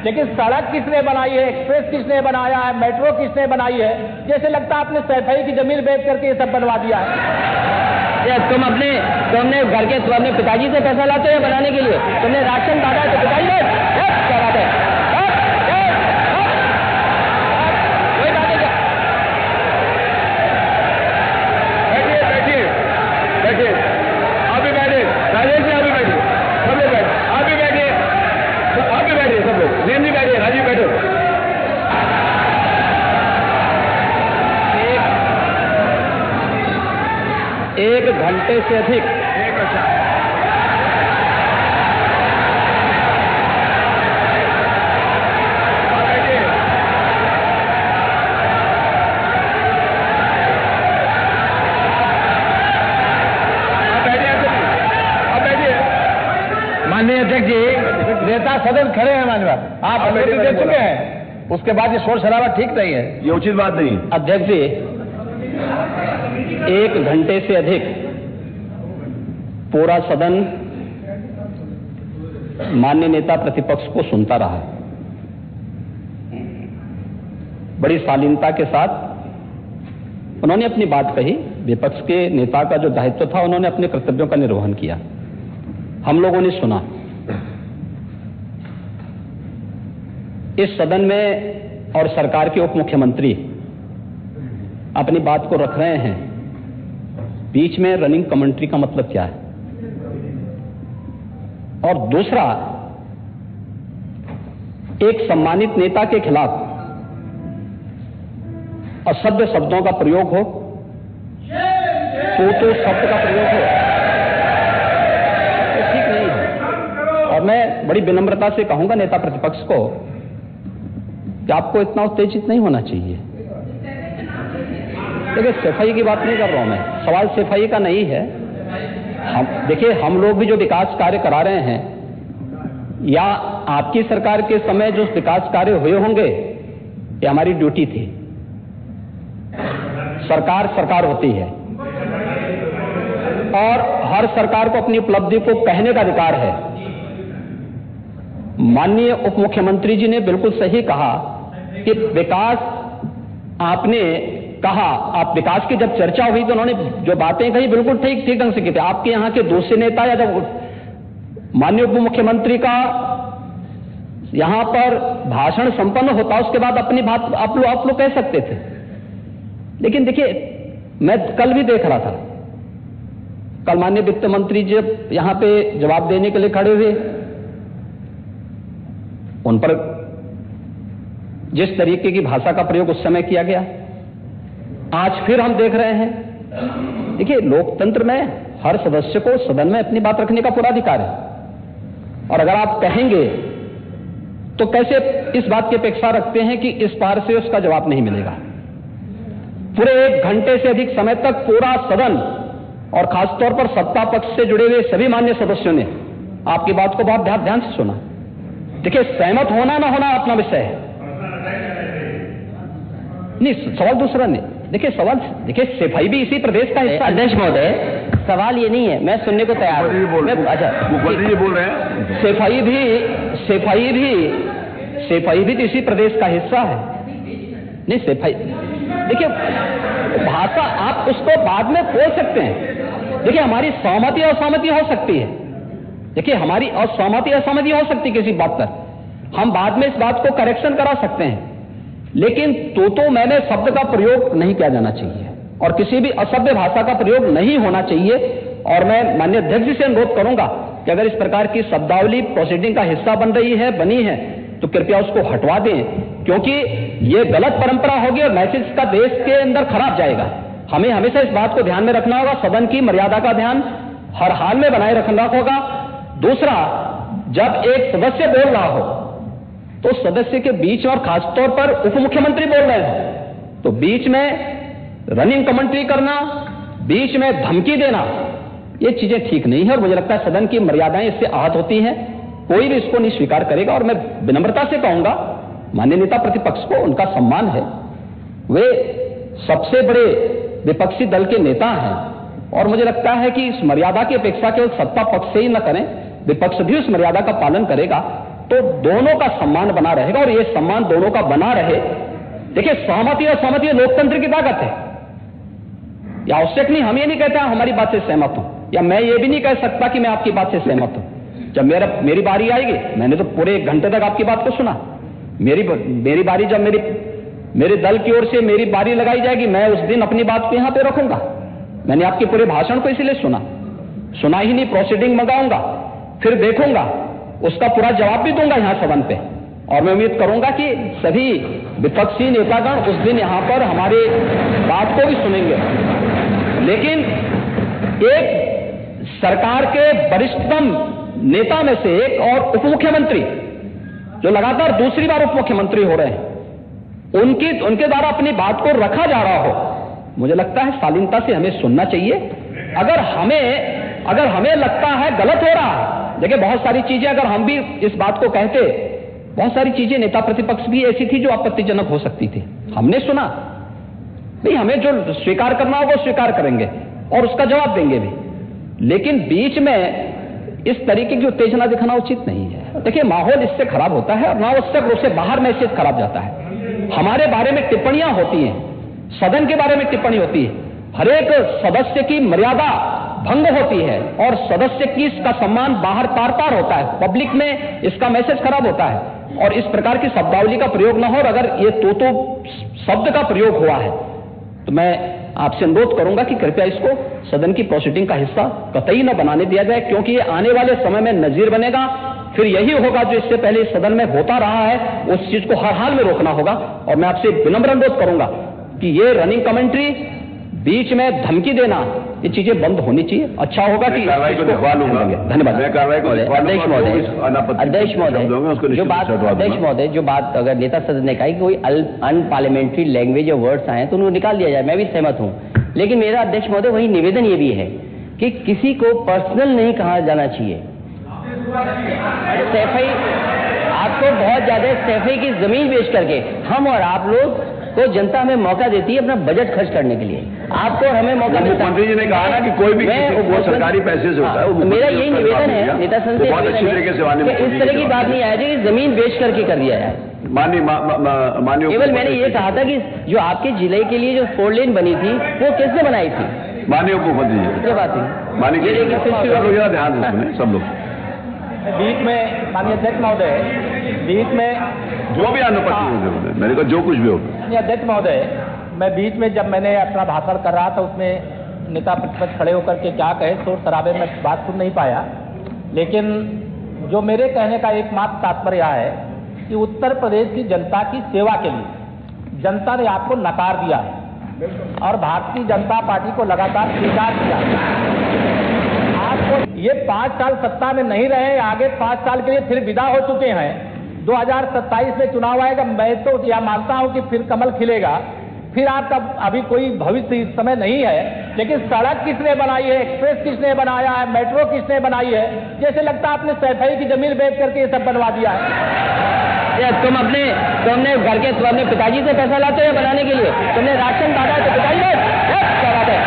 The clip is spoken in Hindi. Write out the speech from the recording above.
लेकिन सड़क किसने बनाई है, एक्सप्रेस किसने बनाया है, मेट्रो किसने बनाई है? जैसे लगता है आपने सैफई की जमीन बेच करके ये सब बनवा दिया है। तुमने घर के अपने पिताजी से पैसा लाते हो बनाने के लिए? तुमने राशन बांटा है तो पिताजी ने क्या बात है? अभी बैठे राजेश जी, अभी बैठे सब लोग, बैठे अभी बैठे, अभी बैठे सब लोग, नेम जी बैठे, राजीव बैठो। एक घंटे से अधिक माननीय अध्यक्ष जी, नेता सदन खड़े हैं माननीय, आप अनुमति दे चुके हैं, उसके बाद ये शोर शराबा ठीक नहीं है, ये उचित बात नहीं। अध्यक्ष जी, 1 घंटे से अधिक पूरा सदन माननीय नेता प्रतिपक्ष को सुनता रहा। बड़ी शालीनता के साथ उन्होंने अपनी बात कही। विपक्ष के नेता का जो दायित्व था, उन्होंने अपने कर्तव्यों का निर्वहन किया। हम लोगों ने सुना। इस सदन में और सरकार के उप मुख्यमंत्री अपनी बात को रख रहे हैं, बीच में रनिंग कमेंट्री का मतलब क्या है? और दूसरा, एक सम्मानित नेता के खिलाफ असभ्य शब्दों का प्रयोग हो, तो शब्द का प्रयोग हो, तो ठीक नहीं है। और मैं बड़ी विनम्रता से कहूंगा नेता प्रतिपक्ष को कि आपको इतना उत्तेजित नहीं होना चाहिए। देखिए, सफाई की बात नहीं कर रहा हूं मैं, सवाल सफाई का नहीं है। देखिए, हम लोग भी जो विकास कार्य करा रहे हैं, या आपकी सरकार के समय जो विकास कार्य हुए होंगे, ये हमारी ड्यूटी थी। सरकार होती है और हर सरकार को अपनी उपलब्धि को कहने का अधिकार है। माननीय उप मुख्यमंत्री जी ने बिल्कुल सही कहा कि विकास, आपने कहा, आप विकास की जब चर्चा हुई तो उन्होंने जो बातें कही बिल्कुल ठीक ढंग से की थी। आपके यहां के दूसरे नेता या जब माननीय उप मुख्यमंत्री का यहां पर भाषण संपन्न होता, उसके बाद अपनी बात आप लोग कह सकते थे। लेकिन देखिए, मैं कल भी देख रहा था, कल माननीय वित्त मंत्री जब यहां पे जवाब देने के लिए खड़े हुए, उन पर जिस तरीके की भाषा का प्रयोग उस समय किया गया, आज फिर हम देख रहे हैं। देखिए, लोकतंत्र में हर सदस्य को सदन में अपनी बात रखने का पूरा अधिकार है, और अगर आप कहेंगे तो कैसे इस बात की अपेक्षा रखते हैं कि इस पार से उसका जवाब नहीं मिलेगा? पूरे 1 घंटे से अधिक समय तक पूरा सदन और खासतौर पर सत्ता पक्ष से जुड़े हुए सभी मान्य सदस्यों ने आपकी बात को बहुत ध्यान से सुना। देखिए, सहमत होना ना होना अपना विषय है, नहीं, सवाल दूसरा नहीं। देखिए, सवाल, देखिए, सफाई भी इसी प्रदेश का हिस्सा। अध्यक्ष महोदय, सवाल ये नहीं है, मैं सुनने को तैयार हूं। अच्छा, मुख्यमंत्री बोल रहे हैं, सफाई भी तो इसी प्रदेश का हिस्सा है। नहीं, सफाई, देखिए, भाषा आप उसको बाद में बोल सकते हैं। देखिए, हमारी सहमति असहमति हो सकती है। देखिए, हमारी असहमति असहमति हो सकती है किसी बात पर, हम बाद में इस बात को करेक्शन करा सकते हैं। लेकिन तो मैंने शब्द का प्रयोग नहीं किया जाना चाहिए, और किसी भी असभ्य भाषा का प्रयोग नहीं होना चाहिए। और मैं माननीय अध्यक्ष जी से अनुरोध करूंगा कि अगर इस प्रकार की शब्दावली प्रोसीडिंग का हिस्सा बनी है तो कृपया उसको हटवा दें, क्योंकि ये गलत परंपरा होगी और मैसेज का देश के अंदर खराब जाएगा। हमें हमेशा इस बात को ध्यान में रखना होगा, सदन की मर्यादा का ध्यान हर हाल में बनाए रखना होगा। दूसरा, जब एक सदस्य बोल रहा हो तो सदस्य के बीच, और खासतौर पर उप मुख्यमंत्री बोल रहे हैं, तो बीच में रनिंग कमेंट्री करना, बीच में धमकी देना, ये चीजें ठीक नहीं है। और मुझे लगता है सदन की मर्यादाएं इससे आहत होती हैं, कोई भी इसको नहीं स्वीकार करेगा। और मैं विनम्रता से कहूंगा, माननीय नेता प्रतिपक्ष को उनका सम्मान है, वे सबसे बड़े विपक्षी दल के नेता हैं, और मुझे लगता है कि इस मर्यादा की अपेक्षा केवल सत्ता पक्ष से ही न करें, विपक्ष भी उस मर्यादा का पालन करेगा। तो दोनों का सम्मान बना रहेगा, और ये सम्मान दोनों का बना रहे। देखिए, सहमति और सहमति लोकतंत्र की ताकत है, या आवश्यक नहीं। हम ये नहीं कहते हमारी बात से सहमत हूं, या मैं ये भी नहीं कह सकता कि मैं आपकी बात से सहमत हूं। जब मेरी बारी आएगी, मैंने तो पूरे 1 घंटे तक आपकी बात को सुना। मेरी बारी जब मेरे दल की ओर से मेरी बारी लगाई जाएगी, मैं उस दिन अपनी बात को यहां पे रखूंगा। मैंने आपके पूरे भाषण को इसीलिए सुना ही नहीं, प्रोसीडिंग मंगाऊंगा, फिर देखूंगा, उसका पूरा जवाब भी दूंगा यहां सदन पे। और मैं उम्मीद करूंगा कि सभी विपक्षी नेतागण उस दिन यहां पर हमारी बात को भी सुनेंगे। लेकिन एक सरकार के वरिष्ठतम नेता में से एक और उप मुख्यमंत्री, जो लगातार दूसरी बार उप मुख्यमंत्री हो रहे हैं, उनके द्वारा अपनी बात को रखा जा रहा हो, मुझे लगता है शालीनता से हमें सुनना चाहिए। अगर हमें लगता है गलत हो रहा है, देखिए बहुत सारी चीजें अगर हम भी इस बात को कहते, बहुत सारी चीजें नेता प्रतिपक्ष भी ऐसी थी जो आपत्तिजनक हो सकती थी, हमने सुना नहीं। हमें जो स्वीकार करना हो वो स्वीकार करेंगे और उसका जवाब देंगे भी, लेकिन बीच में इस तरीके की उत्तेजना दिखाना उचित नहीं है। देखिए, माहौल इससे खराब होता है और अनावश्यक रूप से बाहर मैसेज खराब जाता है। हमारे बारे में टिप्पणियां होती हैं, सदन के बारे में टिप्पणी होती है, हर एक सदस्य की मर्यादा भंग होती है और सदस्य की इसका सम्मान बाहर तार होता है, पब्लिक में इसका मैसेज खराब होता है। और इस प्रकार की शब्दावली का प्रयोग न हो, और अगर ये तो शब्द का प्रयोग हुआ है तो मैं आपसे अनुरोध करूंगा कि कृपया इसको सदन की प्रोसीडिंग का हिस्सा कतई न बनाने दिया जाए, क्योंकि ये आने वाले समय में नजीर बनेगा। फिर यही होगा जो इससे पहले इस सदन में होता रहा है, उस चीज को हर हाल में रोकना होगा। और मैं आपसे विनम्र अनुरोध करूंगा कि ये रनिंग कमेंट्री, बीच में धमकी देना, ये चीजें बंद होनी चाहिए। अच्छा होगा कि धन्यवाद। अध्यक्ष महोदय, जो बात अगर नेता सदन ने कहा कि कोई अनपार्लियामेंट्री लैंग्वेज या वर्ड्स आए तो उनको निकाल दिया जाए, मैं भी सहमत हूं। लेकिन मेरा अध्यक्ष महोदय वही निवेदन ये भी है कि किसी को पर्सनल नहीं कहा जाना चाहिए। सैफई, आपको बहुत ज्यादा सैफई की जमीन बेच करके हम और आप लोग को जनता हमें मौका देती है अपना बजट खर्च करने के लिए, आपको और हमें मौका मिलता है। मंत्री जी ने कहा ना कि कोई भी वो सरकारी पैसे से होता है। मेरा यही निवेदन है नेता संघ से, बहुत अच्छी तरीके से इस तरह की बात नहीं आया कि जमीन बेच करके कर दिया जाए। माननीय केवल मैंने ये कहा था कि जो आपके जिले के लिए जो 4 लेन बनी थी वो किसने बनाई थी? माननीय उपमुख्यमंत्री जी। ये बात है, माननीय सब लोग ध्यान से सुने, सब लोग। बीच में माननीय अध्यक्ष महोदय, बीच में जो भी अनुपस्थित, मैंने कहा जो कुछ भी हो। अध्यक्ष महोदय, मैं बीच में जब मैंने अपना भाषण कर रहा था उसमें नेता प्रतिपक्ष खड़े होकर के क्या कहे, शोर शराबे में बात सुन नहीं पाया। लेकिन जो मेरे कहने का एकमात्र तात्पर्य है कि उत्तर प्रदेश की जनता की सेवा के लिए जनता ने आपको नकार दिया है और भारतीय जनता पार्टी को लगातार स्वीकार किया। आपको ये 5 साल सत्ता में नहीं रहे, आगे 5 साल के लिए फिर विदा हो चुके हैं। 2027 में चुनाव आएगा, मैं तो यह मानता हूं कि फिर कमल खिलेगा, फिर आपका अभी कोई भविष्य इस समय नहीं है। लेकिन सड़क किसने बनाई है, एक्सप्रेस किसने बनाया है, मेट्रो किसने बनाई है? जैसे लगता है आपने सैफई की जमीन बेच करके ये सब बनवा दिया है। तुम अपने घर के अपने पिताजी से पैसा लाते हो बनाने के लिए? तुमने राशन काटा तो पिताजी क्या बात है?